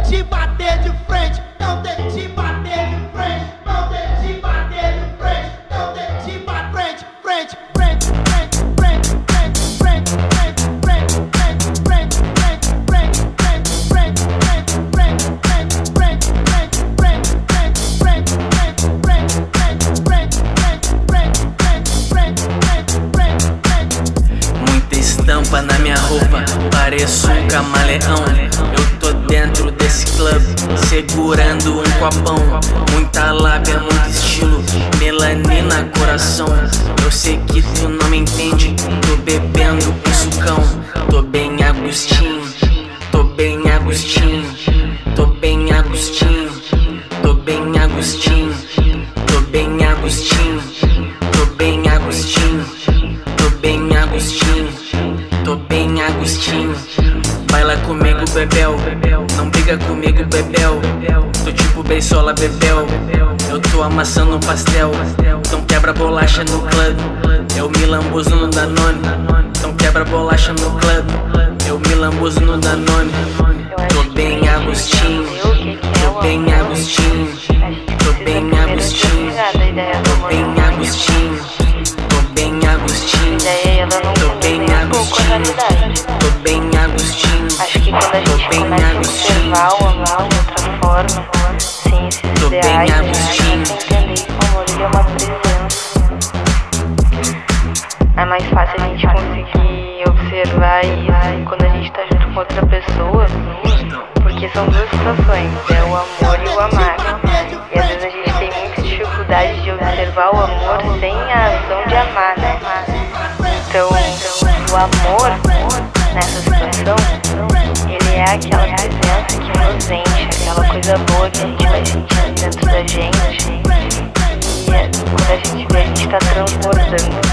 te bater de frente, não tente bater de frente, não tente bater de frente, não tente bater frente, frente, frente, frente, frente, frente, frente, frente, frente, muita estampa na minha roupa, pareço um camaleão. Eu tô dentro desse clube, segurando um copão. Muita lábia, muito estilo, melanina, coração. Eu sei que tu não me entende, tô bebendo um sucão. Tô bem Agostinho, tô bem Agostinho, tô bem Agostinho, tô bem Agostinho, tô bem Agostinho, tô bem Agostinho, tô bem Agostinho, tô bem Agostinho. Baila comigo, bebel, não briga comigo, bebel. Tô tipo beisola, bebel, eu tô amassando um pastel. Então quebra bolacha no clube, eu me lambuzo no Danone. Então quebra bolacha no clube, eu me lambuzo no Danone. Tô bem Agostinho, tô bem Agostinho, tô bem Agostinho, tô bem Agostinho, tô bem Agostinho, tô bem Agostinho, tô bem Agostinho. Acho que quando a gente começa a observar o amor de outra forma, sem esses ideais, a gente entender que o amor ele é uma presença. É mais fácil a gente conseguir observar isso quando a gente tá junto com outra pessoa, porque são duas situações, é o amor e o amar. E às vezes a gente tem muita dificuldade de observar o amor sem a ação de amar, né? Então, o amor nessa situação, ele é aquela presença que nos enche, aquela coisa boa que a gente vai sentindo dentro da gente. E quando a gente vê, a gente tá transbordando.